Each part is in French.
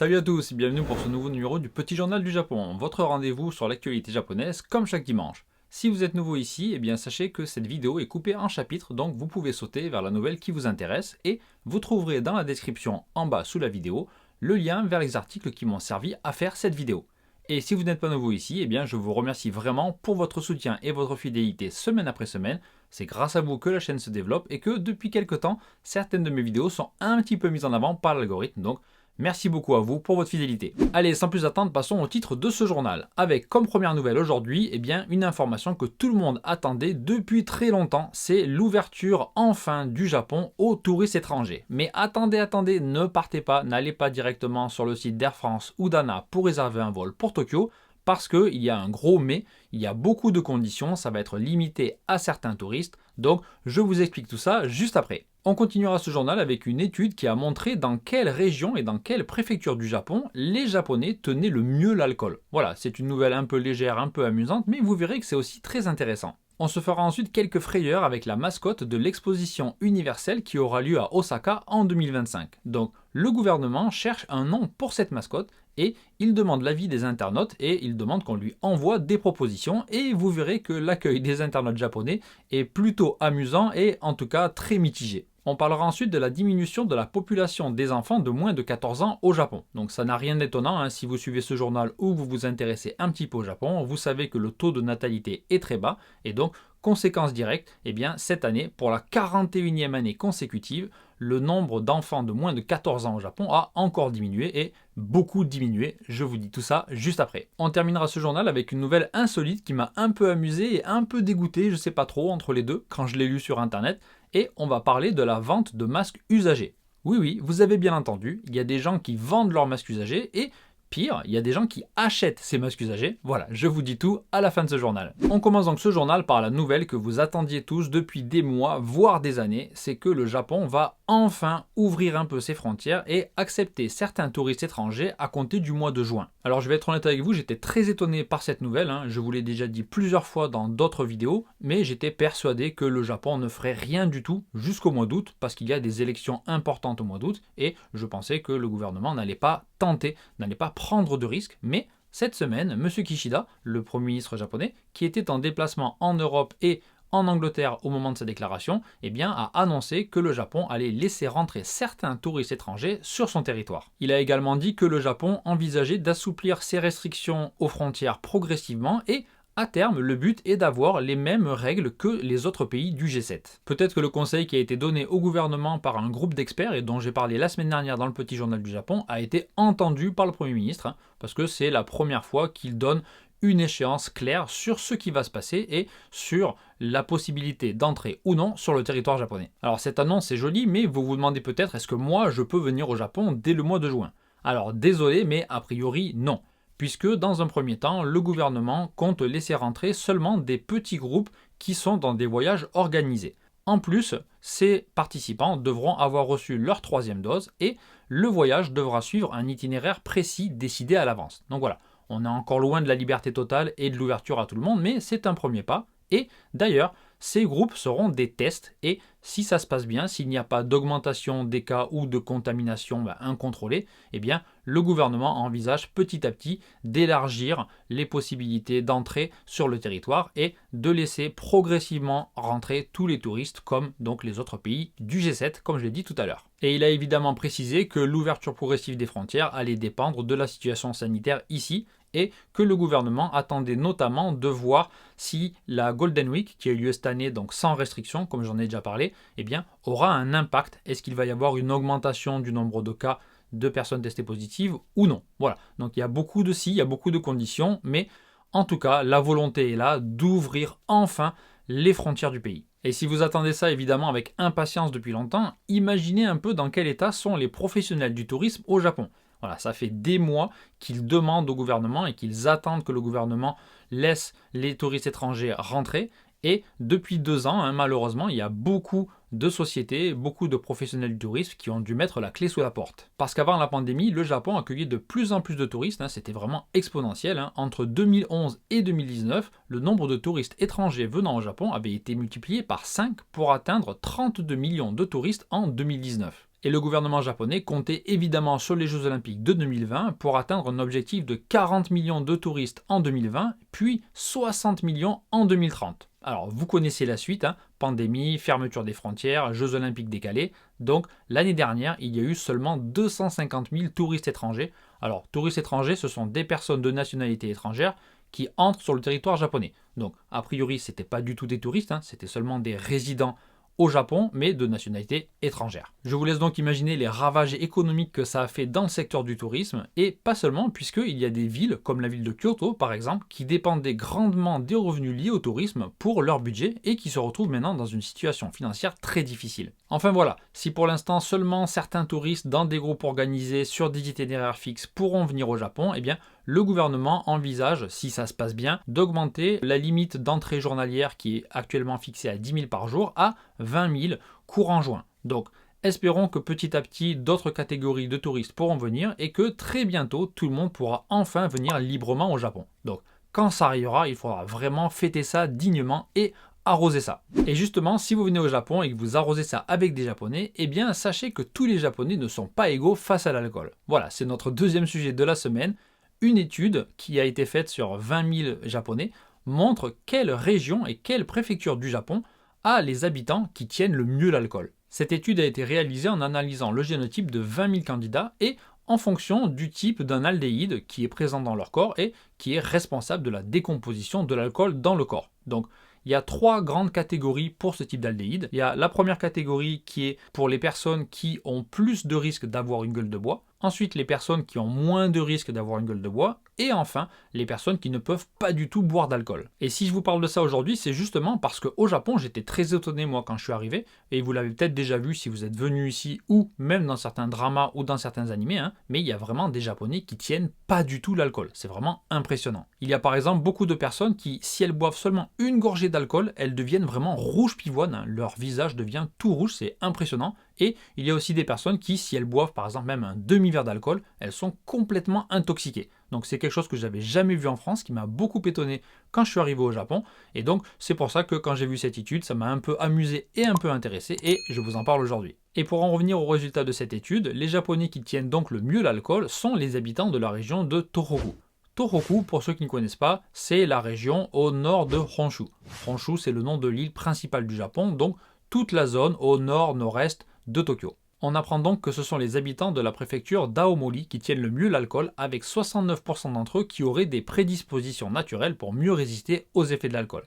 Salut à tous et bienvenue pour ce nouveau numéro du Petit Journal du Japon, votre rendez-vous sur l'actualité japonaise comme chaque dimanche. Si vous êtes nouveau ici, eh bien sachez que cette vidéo est coupée en chapitres, donc vous pouvez sauter vers la nouvelle qui vous intéresse et vous trouverez dans la description en bas sous la vidéo le lien vers les articles qui m'ont servi à faire cette vidéo. Et si vous n'êtes pas nouveau ici, eh bien je vous remercie vraiment pour votre soutien et votre fidélité semaine après semaine. C'est grâce à vous que la chaîne se développe et que depuis quelques temps, certaines de mes vidéos sont un petit peu mises en avant par l'algorithme, donc merci beaucoup à vous pour votre fidélité. Allez, sans plus attendre, passons au titre de ce journal. Avec comme première nouvelle aujourd'hui, eh bien, une information que tout le monde attendait depuis très longtemps, c'est l'ouverture enfin du Japon aux touristes étrangers. Mais attendez, ne partez pas, n'allez pas directement sur le site d'Air France ou d'ANA pour réserver un vol pour Tokyo, parce qu'il y a un gros mais, il y a beaucoup de conditions, ça va être limité à certains touristes, donc je vous explique tout ça juste après. On continuera ce journal avec une étude qui a montré dans quelle région et dans quelle préfecture du Japon les Japonais tenaient le mieux l'alcool. Voilà, c'est une nouvelle un peu légère, un peu amusante, mais vous verrez que c'est aussi très intéressant. On se fera ensuite quelques frayeurs avec la mascotte de l'exposition universelle qui aura lieu à Osaka en 2025. Donc le gouvernement cherche un nom pour cette mascotte et il demande l'avis des internautes et il demande qu'on lui envoie des propositions et vous verrez que l'accueil des internautes japonais est plutôt amusant et en tout cas très mitigé. On parlera ensuite de la diminution de la population des enfants de moins de 14 ans au Japon. Donc ça n'a rien d'étonnant, hein, si vous suivez ce journal ou vous vous intéressez un petit peu au Japon, vous savez que le taux de natalité est très bas et donc conséquence directe, eh bien cette année, pour la 41e année consécutive, le nombre d'enfants de moins de 14 ans au Japon a encore diminué et beaucoup diminué. Je vous dis tout ça juste après. On terminera ce journal avec une nouvelle insolite qui m'a un peu amusé et un peu dégoûté, je sais pas trop, entre les deux, quand je l'ai lu sur internet. Et on va parler de la vente de masques usagés. Oui, vous avez bien entendu, il y a des gens qui vendent leurs masques usagés et pire, il y a des gens qui achètent ces masques usagés. Voilà, je vous dis tout à la fin de ce journal. On commence donc ce journal par la nouvelle que vous attendiez tous depuis des mois, voire des années, c'est que le Japon va enfin ouvrir un peu ses frontières et accepter certains touristes étrangers à compter du mois de juin. Alors je vais être honnête avec vous, j'étais très étonné par cette nouvelle, hein. Je vous l'ai déjà dit plusieurs fois dans d'autres vidéos, mais j'étais persuadé que le Japon ne ferait rien du tout jusqu'au mois d'août, parce qu'il y a des élections importantes au mois d'août, et je pensais que le gouvernement n'allait pas tenter, n'allait pas prendre de risques, mais cette semaine, M. Kishida, le Premier ministre japonais, qui était en déplacement en Europe et en Angleterre au moment de sa déclaration, eh bien, a annoncé que le Japon allait laisser rentrer certains touristes étrangers sur son territoire. Il a également dit que le Japon envisageait d'assouplir ses restrictions aux frontières progressivement et à terme, le but est d'avoir les mêmes règles que les autres pays du G7. Peut-être que le conseil qui a été donné au gouvernement par un groupe d'experts et dont j'ai parlé la semaine dernière dans le Petit Journal du Japon a été entendu par le Premier ministre, hein, parce que c'est la première fois qu'il donne une échéance claire sur ce qui va se passer et sur la possibilité d'entrer ou non sur le territoire japonais. Alors cette annonce est jolie, mais vous vous demandez peut-être est-ce que moi je peux venir au Japon dès le mois de juin? Alors désolé, mais a priori non. Puisque dans un premier temps, le gouvernement compte laisser rentrer seulement des petits groupes qui sont dans des voyages organisés. En plus, ces participants devront avoir reçu leur 3e dose et le voyage devra suivre un itinéraire précis décidé à l'avance. Donc voilà, on est encore loin de la liberté totale et de l'ouverture à tout le monde, mais c'est un premier pas. Et d'ailleurs, ces groupes seront des tests et si ça se passe bien, s'il n'y a pas d'augmentation des cas ou de contamination incontrôlée, eh bien, le gouvernement envisage petit à petit d'élargir les possibilités d'entrée sur le territoire et de laisser progressivement rentrer tous les touristes comme donc les autres pays du G7, comme je l'ai dit tout à l'heure. Et il a évidemment précisé que l'ouverture progressive des frontières allait dépendre de la situation sanitaire ici et que le gouvernement attendait notamment de voir si la Golden Week, qui a eu lieu cette année, donc sans restriction, comme j'en ai déjà parlé, eh bien, aura un impact. Est-ce qu'il va y avoir une augmentation du nombre de cas de personnes testées positives ou non? Voilà, donc il y a beaucoup de si, il y a beaucoup de conditions, mais en tout cas, la volonté est là d'ouvrir enfin les frontières du pays. Et si vous attendez ça évidemment avec impatience depuis longtemps, imaginez un peu dans quel état sont les professionnels du tourisme au Japon. Voilà, ça fait des mois qu'ils demandent au gouvernement et qu'ils attendent que le gouvernement laisse les touristes étrangers rentrer. Et depuis 2 ans, hein, malheureusement, il y a beaucoup de sociétés, beaucoup de professionnels du tourisme qui ont dû mettre la clé sous la porte. Parce qu'avant la pandémie, le Japon accueillait de plus en plus de touristes, hein, c'était vraiment exponentiel. Hein. Entre 2011 et 2019, le nombre de touristes étrangers venant au Japon avait été multiplié par 5 pour atteindre 32 millions de touristes en 2019. Et le gouvernement japonais comptait évidemment sur les Jeux Olympiques de 2020 pour atteindre un objectif de 40 millions de touristes en 2020, puis 60 millions en 2030. Alors vous connaissez la suite, hein, pandémie, fermeture des frontières, Jeux Olympiques décalés. Donc l'année dernière, il y a eu seulement 250 000 touristes étrangers. Alors touristes étrangers, ce sont des personnes de nationalité étrangère qui entrent sur le territoire japonais. Donc a priori, ce n'était pas du tout des touristes, hein, c'était seulement des résidents au Japon, mais de nationalité étrangère. Je vous laisse donc imaginer les ravages économiques que ça a fait dans le secteur du tourisme, et pas seulement, puisqu'il y a des villes, comme la ville de Kyoto par exemple, qui dépendaient grandement des revenus liés au tourisme pour leur budget, et qui se retrouvent maintenant dans une situation financière très difficile. Enfin voilà, si pour l'instant seulement certains touristes dans des groupes organisés sur des itinéraires fixes pourront venir au Japon, eh bien le gouvernement envisage, si ça se passe bien, d'augmenter la limite d'entrée journalière qui est actuellement fixée à 10 000 par jour à 20 000 courant juin. Donc espérons que petit à petit d'autres catégories de touristes pourront venir et que très bientôt tout le monde pourra enfin venir librement au Japon. Donc quand ça arrivera, il faudra vraiment fêter ça dignement et arroser ça. Et justement, si vous venez au Japon et que vous arrosez ça avec des Japonais, eh bien sachez que tous les Japonais ne sont pas égaux face à l'alcool. Voilà, c'est notre deuxième sujet de la semaine. Une étude qui a été faite sur 20 000 Japonais montre quelle région et quelle préfecture du Japon a les habitants qui tiennent le mieux l'alcool. Cette étude a été réalisée en analysant le génotype de 20 000 candidats et en fonction du type d'un aldéhyde qui est présent dans leur corps et qui est responsable de la décomposition de l'alcool dans le corps. Donc, il y a trois grandes catégories pour ce type d'aldéhyde. Il y a la première catégorie qui est pour les personnes qui ont plus de risques d'avoir une gueule de bois. Ensuite, les personnes qui ont moins de risques d'avoir une gueule de bois. Et enfin, les personnes qui ne peuvent pas du tout boire d'alcool. Et si je vous parle de ça aujourd'hui, c'est justement parce qu'au Japon, j'étais très étonné moi quand je suis arrivé. Et vous l'avez peut-être déjà vu si vous êtes venu ici ou même dans certains dramas ou dans certains animés. Hein, mais il y a vraiment des Japonais qui tiennent pas du tout l'alcool. C'est vraiment impressionnant. Il y a par exemple beaucoup de personnes qui, si elles boivent seulement une gorgée d'alcool, elles deviennent vraiment rouge pivoine. Hein. Leur visage devient tout rouge, c'est impressionnant. Et il y a aussi des personnes qui, si elles boivent par exemple même un demi-verre d'alcool, elles sont complètement intoxiquées. Donc c'est quelque chose que j'avais jamais vu en France, qui m'a beaucoup étonné quand je suis arrivé au Japon. Et donc c'est pour ça que quand j'ai vu cette étude, ça m'a un peu amusé et un peu intéressé, et je vous en parle aujourd'hui. Et pour en revenir au résultat de cette étude, les Japonais qui tiennent donc le mieux l'alcool sont les habitants de la région de Tohoku. Tohoku, pour ceux qui ne connaissent pas, c'est la région au nord de Honshu. Honshu, c'est le nom de l'île principale du Japon, donc toute la zone au nord-nord-est de Tokyo. On apprend donc que ce sont les habitants de la préfecture d'Aomori qui tiennent le mieux l'alcool, avec 69% d'entre eux qui auraient des prédispositions naturelles pour mieux résister aux effets de l'alcool.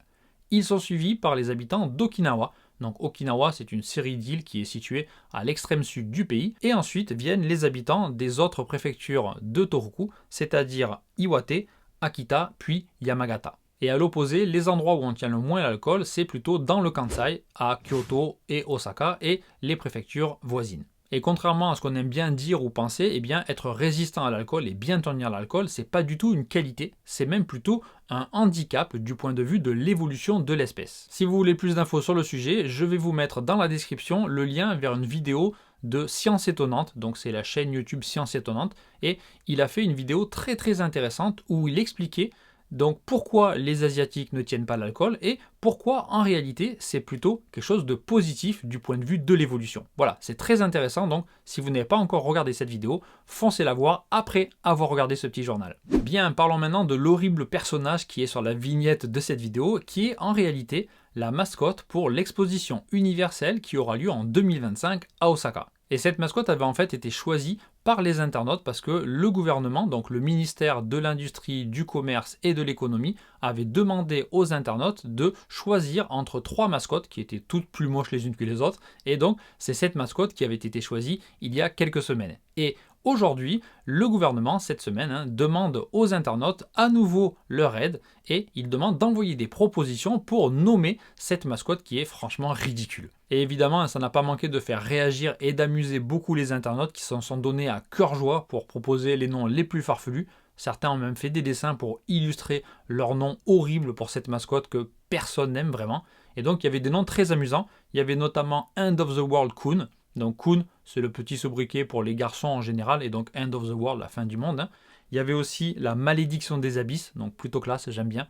Ils sont suivis par les habitants d'Okinawa. Donc Okinawa, c'est une série d'îles qui est située à l'extrême sud du pays. Et ensuite viennent les habitants des autres préfectures de Tohoku, c'est-à-dire Iwate, Akita, puis Yamagata. Et à l'opposé, les endroits où on tient le moins l'alcool, c'est plutôt dans le Kansai, à Kyoto et Osaka, et les préfectures voisines. Et contrairement à ce qu'on aime bien dire ou penser, eh bien être résistant à l'alcool et bien tenir l'alcool, c'est pas du tout une qualité, c'est même plutôt un handicap du point de vue de l'évolution de l'espèce. Si vous voulez plus d'infos sur le sujet, je vais vous mettre dans la description le lien vers une vidéo de Science Étonnante, donc c'est la chaîne YouTube Science Étonnante, et il a fait une vidéo très intéressante où il expliquait donc pourquoi les Asiatiques ne tiennent pas l'alcool et pourquoi en réalité c'est plutôt quelque chose de positif du point de vue de l'évolution. Voilà, c'est très intéressant, donc si vous n'avez pas encore regardé cette vidéo, foncez la voir après avoir regardé ce petit journal. Bien, parlons maintenant de l'horrible personnage qui est sur la vignette de cette vidéo, qui est en réalité la mascotte pour l'exposition universelle qui aura lieu en 2025 à Osaka. Et cette mascotte avait en fait été choisie par les internautes parce que le gouvernement, donc le ministère de l'Industrie, du Commerce et de l'Économie, avait demandé aux internautes de choisir entre trois mascottes qui étaient toutes plus moches les unes que les autres. Et donc, c'est cette mascotte qui avait été choisie il y a quelques semaines. Et aujourd'hui, le gouvernement, cette semaine, demande aux internautes à nouveau leur aide et il demande d'envoyer des propositions pour nommer cette mascotte qui est franchement ridicule. Et évidemment, ça n'a pas manqué de faire réagir et d'amuser beaucoup les internautes qui s'en sont donnés à cœur joie pour proposer les noms les plus farfelus. Certains ont même fait des dessins pour illustrer leur nom horrible pour cette mascotte que personne n'aime vraiment. Et donc il y avait des noms très amusants. Il y avait notamment End of the World Kun. Donc Kun, c'est le petit sobriquet pour les garçons en général, et donc End of the World, la fin du monde. Il y avait aussi la malédiction des abysses, donc plutôt classe, j'aime bien.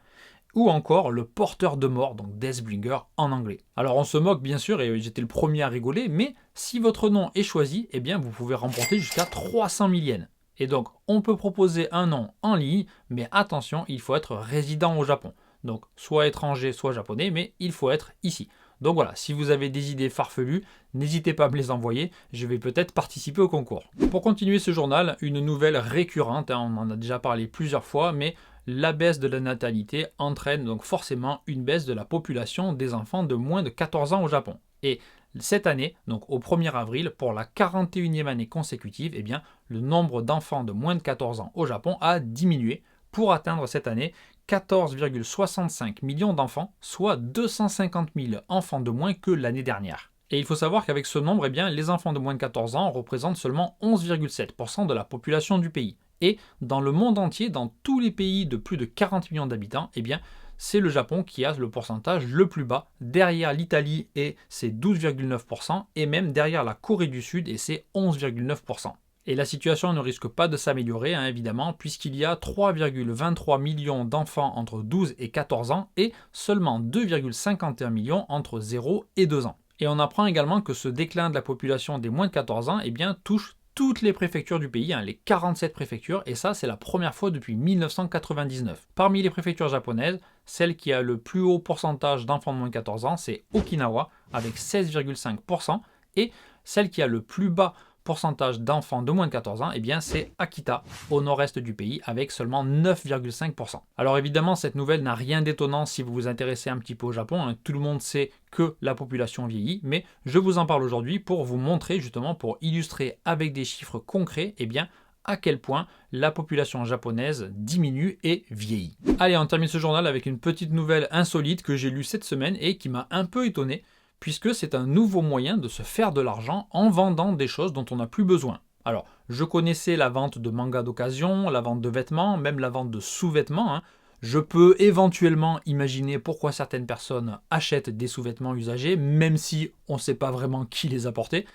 ou encore le porteur de mort, donc Deathbringer en anglais. Alors on se moque bien sûr et j'étais le premier à rigoler, mais si votre nom est choisi, eh bien vous pouvez remporter jusqu'à 300 000 yens. Et donc on peut proposer un nom en ligne, mais attention, il faut être résident au Japon. Donc soit étranger, soit japonais, mais il faut être ici. Donc voilà, si vous avez des idées farfelues, n'hésitez pas à me les envoyer, je vais peut-être participer au concours. Pour continuer ce journal, une nouvelle récurrente, on en a déjà parlé plusieurs fois, mais la baisse de la natalité entraîne donc forcément une baisse de la population des enfants de moins de 14 ans au Japon. Et cette année, donc au 1er avril, pour la 41e année consécutive, eh bien, le nombre d'enfants de moins de 14 ans au Japon a diminué pour atteindre cette année 14,65 millions d'enfants, soit 250 000 enfants de moins que l'année dernière. Et il faut savoir qu'avec ce nombre, eh bien, les enfants de moins de 14 ans représentent seulement 11,7% de la population du pays. Et dans le monde entier, dans tous les pays de plus de 40 millions d'habitants, eh bien, c'est le Japon qui a le pourcentage le plus bas, derrière l'Italie et c'est 12,9%, et même derrière la Corée du Sud et c'est 11,9%. Et la situation ne risque pas de s'améliorer, évidemment, puisqu'il y a 3,23 millions d'enfants entre 12 et 14 ans et seulement 2,51 millions entre 0 et 2 ans. Et on apprend également que ce déclin de la population des moins de 14 ans touche toutes les préfectures du pays, les 47 préfectures, et ça c'est la première fois depuis 1999. Parmi les préfectures japonaises, celle qui a le plus haut pourcentage d'enfants de moins de 14 ans, c'est Okinawa, avec 16,5%, et celle qui a le plus bas pourcentage d'enfants de moins de 14 ans, c'est Akita, au nord-est du pays, avec seulement 9,5%. Alors évidemment, cette nouvelle n'a rien d'étonnant si vous vous intéressez un petit peu au Japon. Tout le monde sait que la population vieillit, mais je vous en parle aujourd'hui pour vous montrer, justement, pour illustrer avec des chiffres concrets, à quel point la population japonaise diminue et vieillit. Allez, on termine ce journal avec une petite nouvelle insolite que j'ai lue cette semaine et qui m'a un peu étonné, puisque c'est un nouveau moyen de se faire de l'argent en vendant des choses dont on n'a plus besoin. Alors, je connaissais la vente de mangas d'occasion, la vente de vêtements, même la vente de sous-vêtements. Je peux éventuellement imaginer pourquoi certaines personnes achètent des sous-vêtements usagés, même si on ne sait pas vraiment qui les a portés.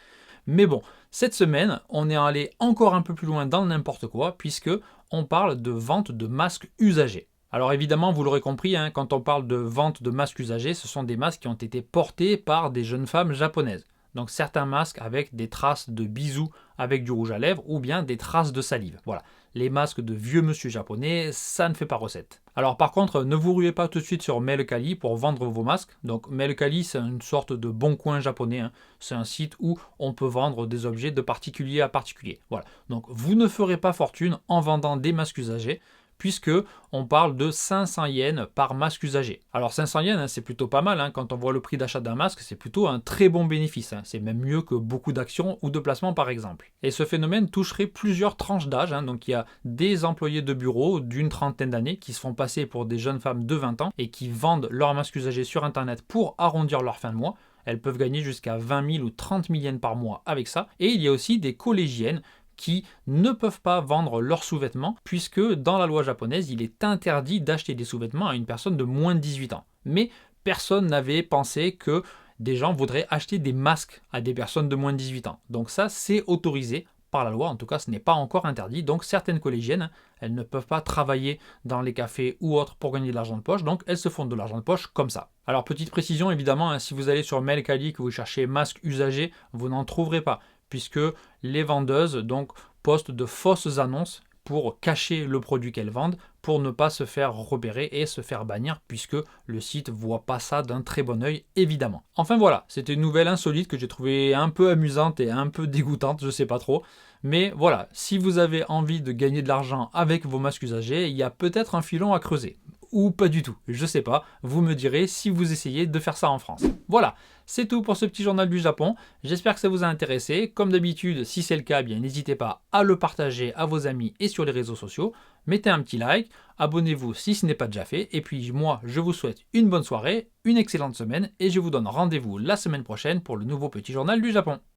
Mais bon, cette semaine, on est allé encore un peu plus loin dans n'importe quoi, puisque on parle de vente de masques usagés. Alors évidemment, vous l'aurez compris, quand on parle de vente de masques usagés, ce sont des masques qui ont été portés par des jeunes femmes japonaises. Donc certains masques avec des traces de bisous avec du rouge à lèvres ou bien des traces de salive. Voilà, les masques de vieux monsieur japonais, ça ne fait pas recette. Alors par contre, ne vous ruez pas tout de suite sur Mercari pour vendre vos masques. Donc Mercari, c'est une sorte de bon coin japonais. C'est un site où on peut vendre des objets de particulier à particulier. Voilà, donc vous ne ferez pas fortune en vendant des masques usagés, puisque on parle de 500 yens par masque usagé. Alors 500 yens, c'est plutôt pas mal, quand on voit le prix d'achat d'un masque, c'est plutôt un très bon bénéfice. C'est même mieux que beaucoup d'actions ou de placements par exemple. Et ce phénomène toucherait plusieurs tranches d'âge, donc il y a des employés de bureau d'une trentaine d'années qui se font passer pour des jeunes femmes de 20 ans et qui vendent leurs masques usagés sur internet pour arrondir leur fin de mois. Elles peuvent gagner jusqu'à 20 000 ou 30 000 yens par mois avec ça. Et il y a aussi des collégiennes qui ne peuvent pas vendre leurs sous-vêtements, puisque dans la loi japonaise, il est interdit d'acheter des sous-vêtements à une personne de moins de 18 ans. Mais personne n'avait pensé que des gens voudraient acheter des masques à des personnes de moins de 18 ans. Donc ça, c'est autorisé par la loi, en tout cas ce n'est pas encore interdit. Donc certaines collégiennes, elles ne peuvent pas travailler dans les cafés ou autres pour gagner de l'argent de poche, donc elles se font de l'argent de poche comme ça. Alors petite précision évidemment, si vous allez sur Mercari que vous cherchez masques usagés, vous n'en trouverez pas, puisque les vendeuses postent de fausses annonces pour cacher le produit qu'elles vendent, pour ne pas se faire repérer et se faire bannir, puisque le site ne voit pas ça d'un très bon œil, évidemment. Enfin voilà, c'était une nouvelle insolite que j'ai trouvée un peu amusante et un peu dégoûtante, je sais pas trop. Mais voilà, si vous avez envie de gagner de l'argent avec vos masques usagés, il y a peut-être un filon à creuser. Ou pas du tout, je sais pas, vous me direz si vous essayez de faire ça en France. Voilà, c'est tout pour ce petit journal du Japon, j'espère que ça vous a intéressé. Comme d'habitude, si c'est le cas, n'hésitez pas à le partager à vos amis et sur les réseaux sociaux. Mettez un petit like, abonnez-vous si ce n'est pas déjà fait, et puis moi je vous souhaite une bonne soirée, une excellente semaine, et je vous donne rendez-vous la semaine prochaine pour le nouveau petit journal du Japon.